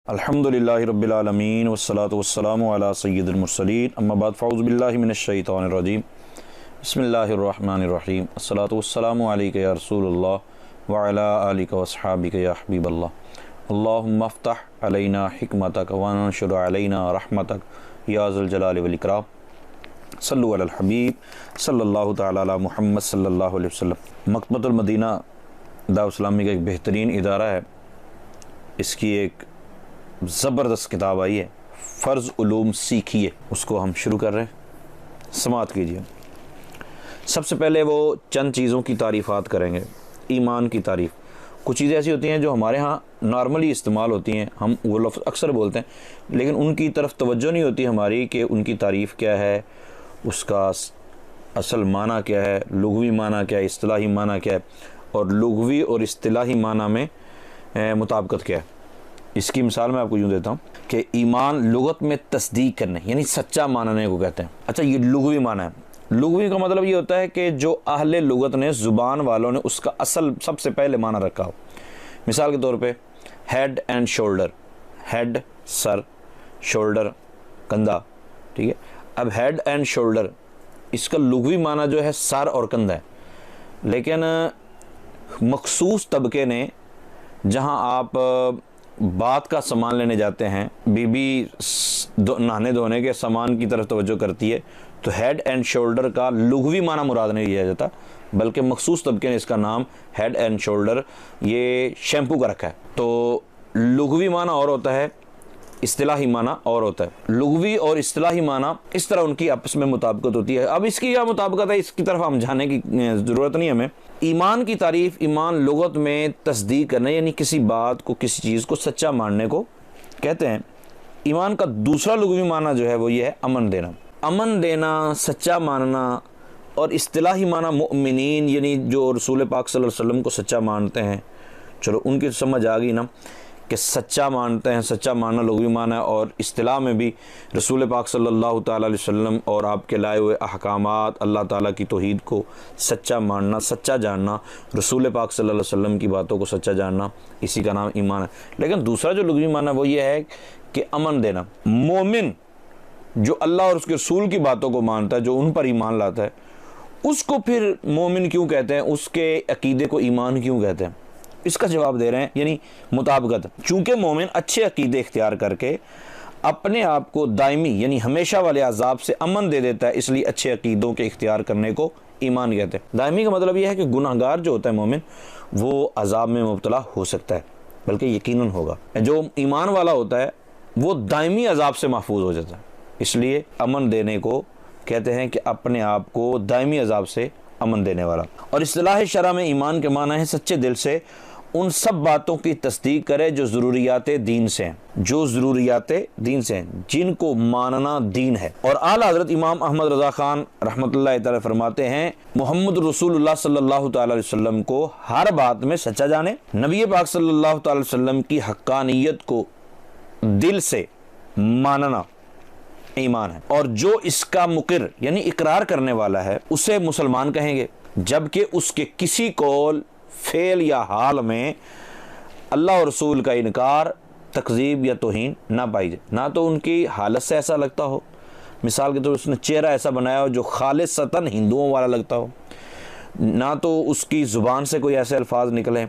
الحمدللہ رب العالمین والصلاة والسلام علی سید المرسلین اما بعد فاعوذ باللہ من الشیطان الرجیم بسم اللہ الرحمن الرحیم الصلاة والسلام علیک یا رسول اللہ وعلی آلک واصحابک یا حبیب اللہ اللہم افتح علینا حکمتک وانشر علینا رحمتک یا ذا الجلال والاکرام صلو علی الحبیب صلی اللہ تعالی علی محمد صلی اللہ علیہ وسلم۔ مکتبۃ المدینہ دعوت اسلامی کا ایک بہترین ادارہ ہے، اس کی ایک زبردست کتاب آئی ہے فرض علوم سیکھیے، اس کو ہم شروع کر رہے ہیں، سماعت کیجیے۔ سب سے پہلے وہ چند چیزوں کی تعریفات کریں گے۔ ایمان کی تعریف، کچھ چیزیں ایسی ہوتی ہیں جو ہمارے ہاں نارملی استعمال ہوتی ہیں، ہم وہ لفظ اکثر بولتے ہیں لیکن ان کی طرف توجہ نہیں ہوتی ہماری کہ ان کی تعریف کیا ہے، اس کا اصل معنی کیا ہے، لغوی معنی کیا ہے، اصطلاحی معنی کیا ہے، اور لغوی اور اصطلاحی معنی میں مطابقت کیا ہے۔ اس کی مثال میں آپ کو یوں دیتا ہوں کہ ایمان لغت میں تصدیق کرنے یعنی سچا ماننے کو کہتے ہیں۔ اچھا، یہ لغوی معنی ہے۔ لغوی کا مطلب یہ ہوتا ہے کہ جو اہل لغت نے، زبان والوں نے اس کا اصل سب سے پہلے معنی رکھا ہو۔ مثال کے طور پہ ہیڈ اینڈ شولڈر، ہیڈ سر، شولڈر کندھا، ٹھیک ہے۔ اب ہیڈ اینڈ شولڈر اس کا لغوی معنی جو ہے سر اور کندھا ہے، لیکن مخصوص طبقے نے جہاں آپ بات کا سامان لینے جاتے ہیں، بی نہانے دھونے کے سامان کی طرف توجہ کرتی ہے، تو ہیڈ اینڈ شولڈر کا لغوی معنی مراد نہیں لیا جاتا، بلکہ مخصوص طبقے نے اس کا نام ہیڈ اینڈ شولڈر یہ شیمپو کا رکھا ہے۔ تو لغوی معنی اور ہوتا ہے، اصطلاحی معنی اور ہوتا ہے۔ لغوی اور اصطلاحی معنی اس طرح ان کی آپس میں مطابقت ہوتی ہے۔ اب اس کی کیا مطابقت ہے، اس کی طرف ہم جانے کی ضرورت نہیں ہمیں۔ ایمان کی تعریف، ایمان لغت میں تصدیق کرنا یعنی کسی بات کو، کسی چیز کو سچا ماننے کو کہتے ہیں۔ ایمان کا دوسرا لغوی معنی جو ہے وہ یہ ہے امن دینا۔ امن دینا، سچا ماننا، اور اصطلاحی معنی مؤمنین یعنی جو رسول پاک صلی اللہ علیہ وسلم کو سچا مانتے ہیں، چلو ان کی سمجھ آ گئی نا کہ سچا مانتے ہیں، سچا ماننا لغوی معنی ہے، اور اصطلاح میں بھی رسول پاک صلی اللہ تعالیٰ علیہ وسلم اور آپ کے لائے ہوئے احکامات، اللہ تعالیٰ کی توحید کو سچا ماننا، سچا جاننا، رسول پاک صلی اللہ علیہ وسلم کی باتوں کو سچا جاننا، اسی کا نام ایمان ہے۔ لیکن دوسرا جو لغوی معنی ہے وہ یہ ہے کہ امن دینا۔ مومن جو اللہ اور اس کے رسول کی باتوں کو مانتا ہے، جو ان پر ایمان لاتا ہے، اس کو پھر مومن کیوں کہتے ہیں، اس کے عقیدے کو ایمان کیوں کہتے ہیں؟ اس کا جواب دے رہے ہیں، یعنی مطابقت۔ چونکہ مومن اچھے عقیدے اختیار کر کے اپنے آپ کو دائمی یعنی ہمیشہ والے عذاب سے امن دے دیتا ہے، اس لیے اچھے عقیدوں کے اختیار کرنے کو ایمان کہتے ہیں۔ دائمی کا مطلب یہ ہے کہ گناہ گار جو ہوتا ہے مومن، وہ عذاب میں مبتلا ہو سکتا ہے، بلکہ یقیناً ہوگا۔ جو ایمان والا ہوتا ہے وہ دائمی عذاب سے محفوظ ہو جاتا ہے، اس لیے امن دینے کو کہتے ہیں کہ اپنے آپ کو دائمی عذاب سے امن دینے والا۔ اور اصطلاح شرع میں ایمان کے معنی ہے سچے دل سے ان سب باتوں کی تصدیق کرے جو ضروریات دین سے ہیں، جو ضروریات دین سے ہیں، جن کو ماننا دین ہے۔ اور اعلیٰ حضرت امام احمد رضا خان رحمۃ اللہ تعالی فرماتے ہیں، محمد رسول اللہ صلی اللہ تعالی علیہ وسلم کو ہر بات میں سچا جانے، نبی پاک صلی اللہ تعالی وسلم کی حقانیت کو دل سے ماننا ایمان ہے، اور جو اس کا مقر یعنی اقرار کرنے والا ہے اسے مسلمان کہیں گے، جبکہ اس کے کسی قول، فعل یا حال میں اللہ اور رسول کا انکار، تکذیب یا توہین نہ پائی جائے۔ نہ تو ان کی حالت سے ایسا لگتا ہو، مثال کے طور اس نے چہرہ ایسا بنایا ہو جو خالصتاً ہندوؤں والا لگتا ہو، نہ تو اس کی زبان سے کوئی ایسے الفاظ نکلیں،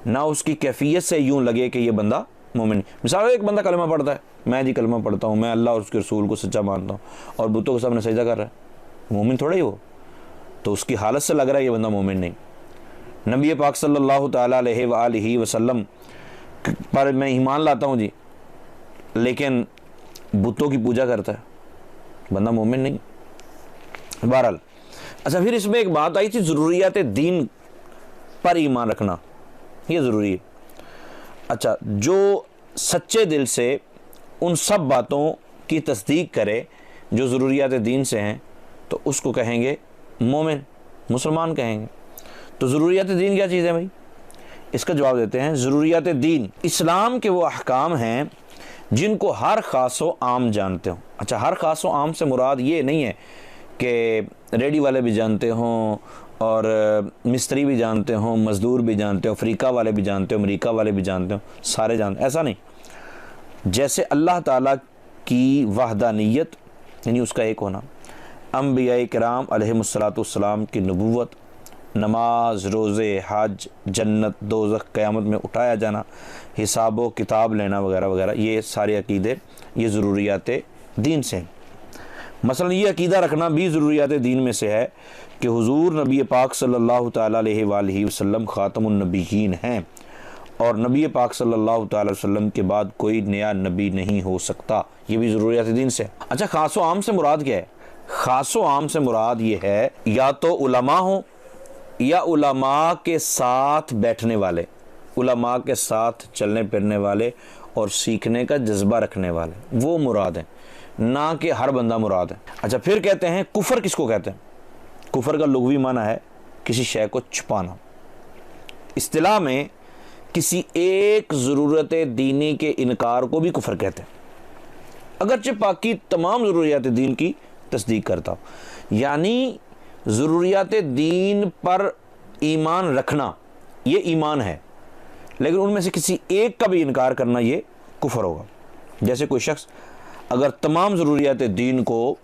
نہ اس کی کیفیت سے یوں لگے کہ یہ بندہ مومن۔ مثال ایک بندہ کلمہ پڑھتا ہے، میں جی کلمہ پڑھتا ہوں، میں اللہ اور اس کے رسول کو سچا مانتا ہوں، اور بتوں کے سامنے سجدہ کر رہا ہے، مومن تھوڑا ہی ہو، تو اس کی حالت سے لگ رہا ہے یہ بندہ مومن نہیں۔ نبی پاک صلی اللہ تعالیٰ علیہ وآلہ وسلم پر میں ایمان لاتا ہوں جی، لیکن بتوں کی پوجا کرتا ہے، بندہ مومن نہیں۔ بہرحال، اچھا پھر اس میں ایک بات آئی تھی، ضروریات دین پر ایمان رکھنا، یہ ضروری ہے۔ اچھا، جو سچے دل سے ان سب باتوں کی تصدیق کرے جو ضروریات دین سے ہیں، تو اس کو کہیں گے مومن، مسلمان کہیں گے۔ تو ضروریات دین کیا چیز ہے بھائی؟ اس کا جواب دیتے ہیں، ضروریات دین اسلام کے وہ احکام ہیں جن کو ہر خاص و عام جانتے ہوں۔ اچھا، ہر خاص و عام سے مراد یہ نہیں ہے کہ ریڈی والے بھی جانتے ہوں، اور مستری بھی جانتے ہوں، مزدور بھی جانتے ہوں، افریقہ والے بھی جانتے ہوں، امریکہ والے بھی جانتے ہوں، سارے جانتے، ایسا نہیں۔ جیسے اللہ تعالیٰ کی وحدانیت یعنی اس کا ایک ہونا، انبیاء کرام علیہم الصلاۃ والسلام کی نبوت، نماز، روزے، حج، جنت، دوزخ، قیامت میں اٹھایا جانا، حساب و کتاب لینا وغیرہ وغیرہ، یہ سارے عقیدے یہ ضروریات دین سے ہیں۔ مثلا یہ عقیدہ رکھنا بھی ضروریات دین میں سے ہے کہ حضور نبی پاک صلی اللہ تعالیٰ علیہ وآلہ وسلم خاتم النبیین ہیں، اور نبی پاک صلی اللہ تعالیٰ علیہ وسلم کے بعد کوئی نیا نبی نہیں ہو سکتا، یہ بھی ضروریات دین سے ہے۔ اچھا، خاص و عام سے مراد کیا ہے؟ خاص و عام سے مراد یہ ہے یا تو علماء ہوں یا علماء کے ساتھ بیٹھنے والے، علماء کے ساتھ چلنے پھرنے والے اور سیکھنے کا جذبہ رکھنے والے، وہ مراد ہیں، نہ کہ ہر بندہ مراد ہے۔ اچھا، پھر کہتے ہیں کفر کس کو کہتے ہیں؟ کفر کا لغوی معنی ہے کسی شے کو چھپانا۔ اصطلاح میں کسی ایک ضرورت دینی کے انکار کو بھی کفر کہتے ہیں، اگرچہ باقی تمام ضروریات دین کی تصدیق کرتا ہو۔ یعنی ضروریات دین پر ایمان رکھنا یہ ایمان ہے، لیکن ان میں سے کسی ایک کا بھی انکار کرنا یہ کفر ہوگا۔ جیسے کوئی شخص اگر تمام ضروریات دین کو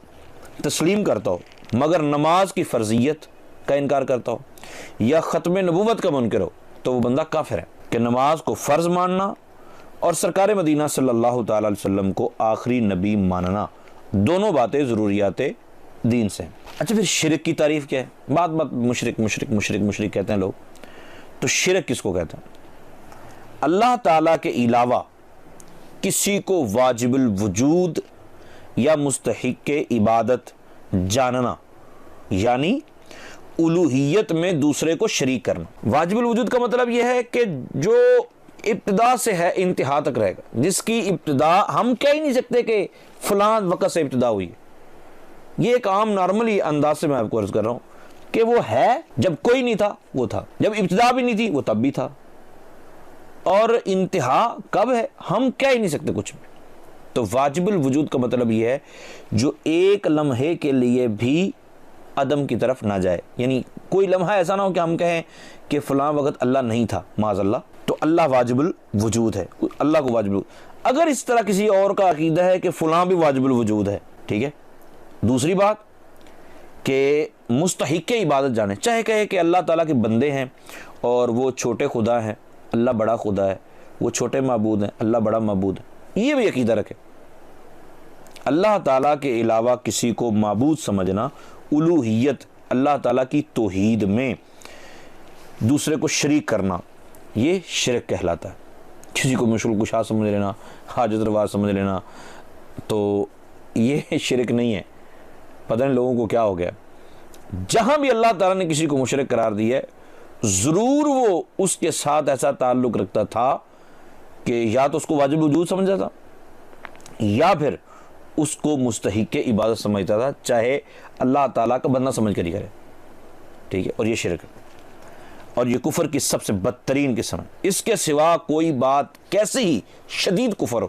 تسلیم کرتا ہو مگر نماز کی فرضیت کا انکار کرتا ہو یا ختم نبوت کا منکر ہو تو وہ بندہ کافر ہے، کہ نماز کو فرض ماننا اور سرکار مدینہ صلی اللہ تعالیٰ علیہ وسلم کو آخری نبی ماننا، دونوں باتیں ضروریات دین سے ہیں۔ اچھا، پھر شرک کی تعریف کیا ہے؟ بات مشرک مشرک مشرک مشرک کہتے ہیں لوگ، تو شرک کس کو کہتے ہیں؟ اللہ تعالیٰ کے علاوہ کسی کو واجب الوجود یا مستحق عبادت جاننا، یعنی الوہیت میں دوسرے کو شریک کرنا۔ واجب الوجود کا مطلب یہ ہے کہ جو ابتدا سے ہے انتہا تک رہے گا، جس کی ابتدا ہم کہہ ہی نہیں سکتے کہ فلاں وقت سے ابتدا ہوئی ہے۔ یہ ایک عام نارملی انداز سے میں آپ کو عرض کر رہا ہوں کہ وہ ہے، جب کوئی نہیں تھا وہ تھا، جب ابتدا بھی نہیں تھی وہ تب بھی تھا، اور انتہا کب ہے ہم کہہ ہی نہیں سکتے کچھ بھی۔ تو واجب الوجود کا مطلب یہ ہے جو ایک لمحے کے لیے بھی عدم کی طرف نہ جائے، یعنی کوئی لمحہ ایسا نہ ہو کہ ہم کہیں کہ فلاں وقت اللہ نہیں تھا، معاذ اللہ، تو اللہ واجب الوجود ہے، اللہ کو واجب الوجود۔ اگر اس طرح کسی اور کا عقیدہ ہے کہ فلاں بھی واجب الوجود ہے، ٹھیک ہے۔ دوسری بات کہ مستحق عبادت جانے، چاہے کہے کہ اللہ تعالیٰ کے بندے ہیں اور وہ چھوٹے خدا ہیں، اللہ بڑا خدا ہے، وہ چھوٹے معبود ہیں، اللہ بڑا معبود ہے، یہ بھی عقیدہ رکھے۔ اللہ تعالیٰ کے علاوہ کسی کو معبود سمجھنا، الوہیت اللہ تعالیٰ کی توحید میں دوسرے کو شریک کرنا، یہ شرک کہلاتا ہے۔ کسی کو مشغول کشا سمجھ لینا، حاجت روا سمجھ لینا، تو یہ شرک نہیں ہے۔ پتہ نہیں لوگوں کو کیا ہو گیا، جہاں بھی اللہ تعالیٰ نے کسی کو مشرک قرار دیا ہے، ضرور وہ اس کے ساتھ ایسا تعلق رکھتا تھا کہ یا تو اس کو واجب وجود سمجھتا تھا یا پھر اس کو مستحق عبادت سمجھتا تھا، چاہے اللہ تعالیٰ کا بندہ سمجھ کر ہی کرے، ٹھیک ہے۔ اور یہ شرک ہے، اور یہ کفر کی سب سے بدترین قسم ہے۔ اس کے سوا کوئی بات کیسے ہی شدید کفر ہو،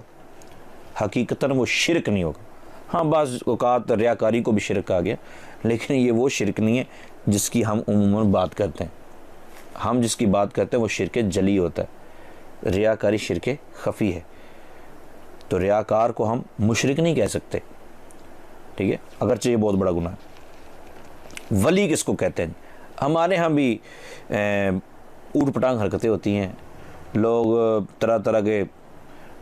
حقیقتاً وہ شرک نہیں ہوگا۔ ہاں، بعض اوقات ریاکاری کو بھی شرک کہا گیا، لیکن یہ وہ شرک نہیں ہے جس کی ہم عموماً بات کرتے ہیں۔ ہم جس کی بات کرتے ہیں وہ شرک جلی ہوتا ہے، ریاکاری شرک خفی ہے۔ تو ریاکار کو ہم مشرک نہیں کہہ سکتے، ٹھیک ہے، اگرچہ یہ بہت بڑا گناہ ہے۔ ولی کس کو کہتے ہیں؟ ہمارے ہاں بھی اوٹ پٹانگ حرکتیں ہوتی ہیں، لوگ طرح طرح کے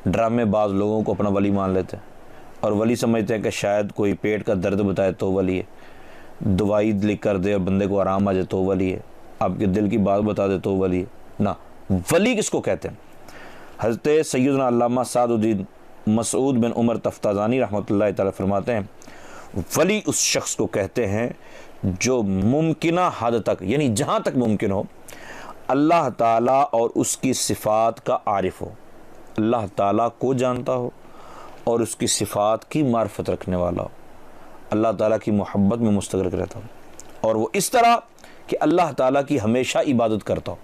ڈرامے باز لوگوں کو اپنا ولی مان لیتے ہیں، اور ولی سمجھتے ہیں کہ شاید کوئی پیٹ کا درد بتائے تو ولی ہے، دوائی لکھ کر دے اور بندے کو آرام آ جائے تو ولی ہے، آپ کے دل کی بات بتا دے تو ولی ہے۔ نہ، ولی کس کو کہتے ہیں؟ حضرت سیدنا علامہ سعد الدین مسعود بن عمر تفتازانی رحمۃ اللہ تعالی فرماتے ہیں، ولی اس شخص کو کہتے ہیں جو ممکنہ حد تک، یعنی جہاں تک ممکن ہو، اللہ تعالیٰ اور اس کی صفات کا عارف ہو، اللہ تعالیٰ کو جانتا ہو اور اس کی صفات کی معرفت رکھنے والا ہو، اللہ تعالیٰ کی محبت میں مستغرق رہتا ہو، اور وہ اس طرح کہ اللہ تعالیٰ کی ہمیشہ عبادت کرتا ہو۔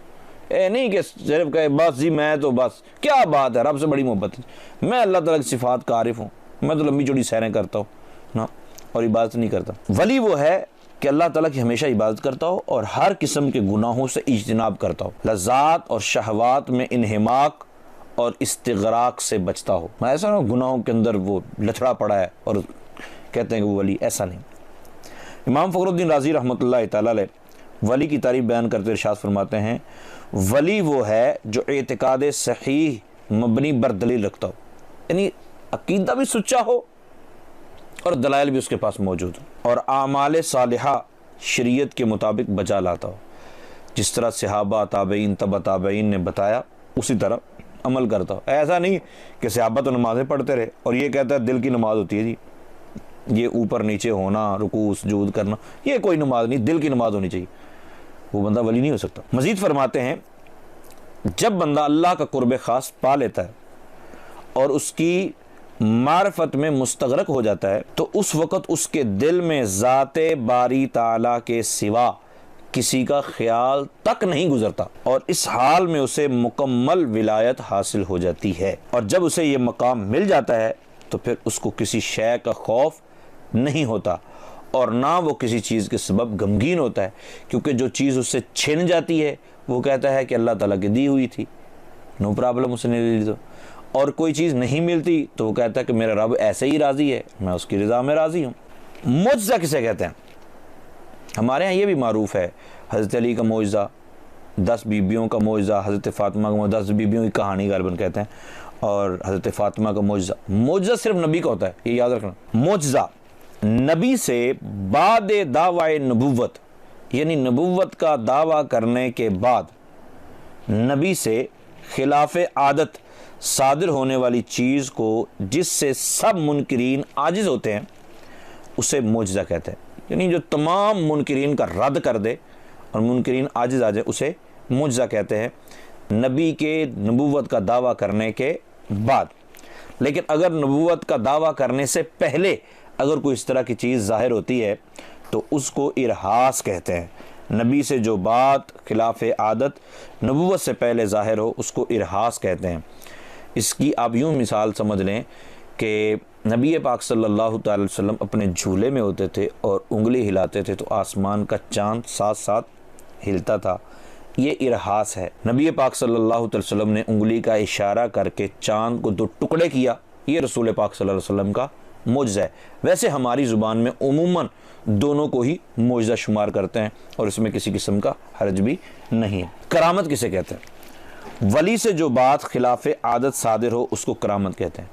اے نہیں کہ صرف کہے بس جی میں تو بس کیا بات ہے، رب سے بڑی محبت ہے، میں اللہ تعالیٰ کی صفات کا عارف ہوں، میں تو لمبی چوڑی سیریں کرتا ہوں نا، اور عبادت نہیں کرتا۔ ولی وہ ہے کہ اللہ تعالیٰ کی ہمیشہ عبادت کرتا ہو اور ہر قسم کے گناہوں سے اجتناب کرتا ہو، لذات اور شہوات میں انہماک اور استغراق سے بچتا ہو. ایسا نہ گناہوں کے اندر وہ لتھڑا پڑا ہے اور کہتے ہیں کہ وہ ولی، ایسا نہیں. امام فخر الدین رازی رحمۃ اللہ تعالیٰ علیہ ولی کی تعریف بیان کرتے ارشاد فرماتے ہیں ولی وہ ہے جو اعتقاد صحیح مبنی بر دلیل رکھتا ہو، یعنی عقیدہ بھی سچا ہو اور دلائل بھی اس کے پاس موجود ہو، اور اعمال صالحہ شریعت کے مطابق بجا لاتا ہو. جس طرح صحابہ تابعین تبع تابعین نے بتایا اسی طرح عمل کرتا ہو. ایسا نہیں کہ صحابہ تو نمازیں پڑھتے رہے اور یہ کہتا ہے دل کی نماز ہوتی ہے جی، یہ اوپر نیچے ہونا، رکوع سجود کرنا، یہ کوئی نماز نہیں، دل کی نماز ہونی چاہیے. وہ بندہ ولی نہیں ہو سکتا. مزید فرماتے ہیں جب بندہ اللہ کا قرب خاص پا لیتا ہے اور اس کی معرفت میں مستغرق ہو جاتا ہے تو اس وقت اس کے دل میں ذات باری تعالیٰ کے سوا کسی کا خیال تک نہیں گزرتا، اور اس حال میں اسے مکمل ولایت حاصل ہو جاتی ہے. اور جب اسے یہ مقام مل جاتا ہے تو پھر اس کو کسی شے کا خوف نہیں ہوتا اور نہ وہ کسی چیز کے سبب غمگین ہوتا ہے، کیونکہ جو چیز اس سے چھن جاتی ہے وہ کہتا ہے کہ اللہ تعالیٰ کی دی ہوئی تھی، نو پرابلم، اس نے لے لی. تو اور کوئی چیز نہیں ملتی تو وہ کہتا ہے کہ میرا رب ایسے ہی راضی ہے، میں اس کی رضا میں راضی ہوں. معجزہ کسے کہتے ہیں؟ ہمارے ہاں یہ بھی معروف ہے، حضرت علی کا معجزہ، 10 بیبیوں کا معجزہ، حضرت فاطمہ کا معجزہ، 10 بیبیوں کی کہانی غالباً کہتے ہیں، اور حضرت فاطمہ کا معجزہ. معجزہ صرف نبی کا ہوتا ہے، یہ یاد رکھنا. معجزہ نبی سے بعد دعوی نبوت، یعنی نبوت کا دعویٰ کرنے کے بعد نبی سے خلاف عادت صادر ہونے والی چیز کو جس سے سب منکرین عاجز ہوتے ہیں اسے معجزہ کہتے ہیں. یعنی جو تمام منکرین کا رد کر دے اور منکرین عاجز آ جائے اسے معجزہ کہتے ہیں نبی کے نبوت کا دعویٰ کرنے کے بعد. لیکن اگر نبوت کا دعویٰ کرنے سے پہلے اگر کوئی اس طرح کی چیز ظاہر ہوتی ہے تو اس کو ارہاس کہتے ہیں. نبی سے جو بات خلاف عادت نبوت سے پہلے ظاہر ہو اس کو ارہاس کہتے ہیں. اس کی آپ یوں مثال سمجھ لیں کہ نبی پاک صلی اللہ تعالی وسلم اپنے جھولے میں ہوتے تھے اور انگلی ہلاتے تھے تو آسمان کا چاند ساتھ ساتھ ہلتا تھا. یہ ارہاس ہے. نبی پاک صلی اللہ تعالی وسلم نے انگلی کا اشارہ کر کے چاند کو 2 ٹکڑے کیا، یہ رسول پاک صلی اللہ علیہ وسلم کا معجزہ ہے. ویسے ہماری زبان میں عموماً دونوں کو ہی معجزہ شمار کرتے ہیں اور اس میں کسی قسم کا حرج بھی نہیں ہے. کرامت کسے کہتے ہیں؟ ولی سے جو بات خلاف عادت صادر ہو اس کو کرامت کہتے ہیں.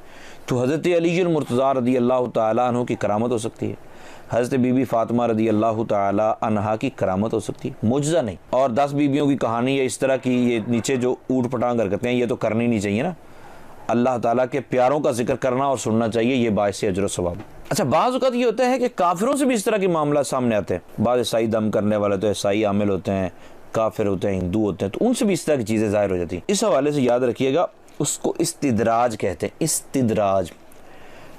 تو حضرت علی المرتضیٰ رضی اللہ تعالیٰ عنہ کی کرامت ہو سکتی ہے، حضرت بی بی فاطمہ رضی اللہ تعالیٰ عنہا کی کرامت ہو سکتی ہے، معجزہ نہیں. اور 10 بیبیوں کی کہانی یا اس طرح کی یہ نیچے جو اوٹ پٹانگ کرتے ہیں یہ تو کرنی نہیں چاہیے نا. اللہ تعالیٰ کے پیاروں کا ذکر کرنا اور سننا چاہیے، یہ باعث اجر و ثواب. اچھا بعض اوقات یہ ہوتا ہے کہ کافروں سے بھی اس طرح کے معاملات سامنے آتے ہیں. بعض عیسائی دم کرنے والے تو عیسائی عامل ہوتے ہیں، کافر ہوتے ہیں، ہندو ہوتے ہیں، تو ان سے بھی اس طرح کی چیزیں ظاہر ہو جاتی ہیں. اس حوالے سے یاد رکھیے گا اس کو استدراج کہتے ہیں. استدراج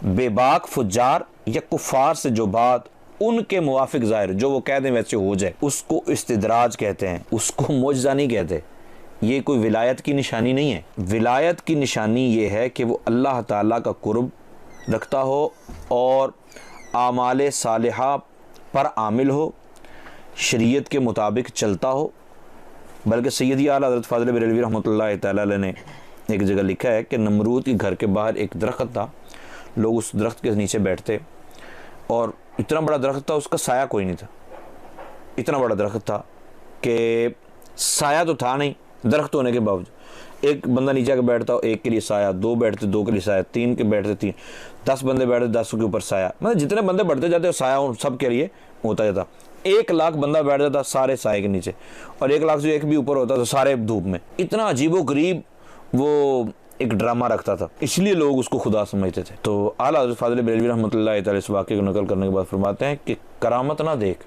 بے باک فجار یا کفار سے جو بات ان کے موافق ظاہر جو وہ کہہ دیں ویسے ہو جائے اس کو استدراج کہتے ہیں. اس کو معجزہ نہیں کہتے. یہ کوئی ولایت کی نشانی نہیں ہے. ولایت کی نشانی یہ ہے کہ وہ اللہ تعالیٰ کا قرب رکھتا ہو اور اعمال صالحہ پر عامل ہو، شریعت کے مطابق چلتا ہو. بلکہ سیدی اعلیٰ حضرت فاضل بریلوی رحمۃ اللہ تعالیٰ علیہ نے ایک جگہ لکھا ہے کہ نمرود کے گھر کے باہر ایک درخت تھا، لوگ اس درخت کے نیچے بیٹھتے اور اتنا بڑا درخت تھا اس کا سایہ کوئی نہیں تھا. اتنا بڑا درخت تھا کہ سایہ تو تھا نہیں درخت ہونے کے باوجود. ایک بندہ نیچے کے بیٹھتا ہو، ایک کے لیے سایہ، 2 بیٹھتے 2 کے لیے سایہ، 3 کے بیٹھتے 3، 10 بندے بیٹھتے 10 کے اوپر سایہ. مطلب جتنے بندے بڑھتے جاتے سایہ سب کے لیے ہوتا جاتا. 1 لاکھ بندہ بیٹھ جاتا سارے سائے کے نیچے، اور 1 لاکھ سے ایک بھی اوپر ہوتا تو سارے دھوپ میں. اتنا عجیب و غریب وہ ایک ڈرامہ رکھتا تھا، اس لیے لوگ اس کو خدا سمجھتے تھے. تو اعلیٰ حضرت فاضل بریلوی رحمۃ اللہ تعالی اس واقعے کو نقل کرنے کے بعد فرماتے ہیں کہ کرامت نہ دیکھ،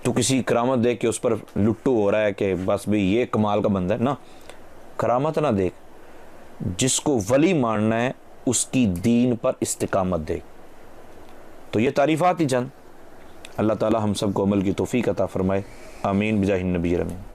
تو کسی کرامت دیکھ کے اس پر لٹو ہو رہا ہے کہ بس بھی یہ کمال کا بندہ ہے نا. کرامت نہ دیکھ، جس کو ولی ماننا ہے اس کی دین پر استقامت دیکھ. تو یہ تعریفات ہی چند. اللہ تعالی ہم سب کو عمل کی توفیق عطا فرمائے. آمین بجاہ النبی الامین.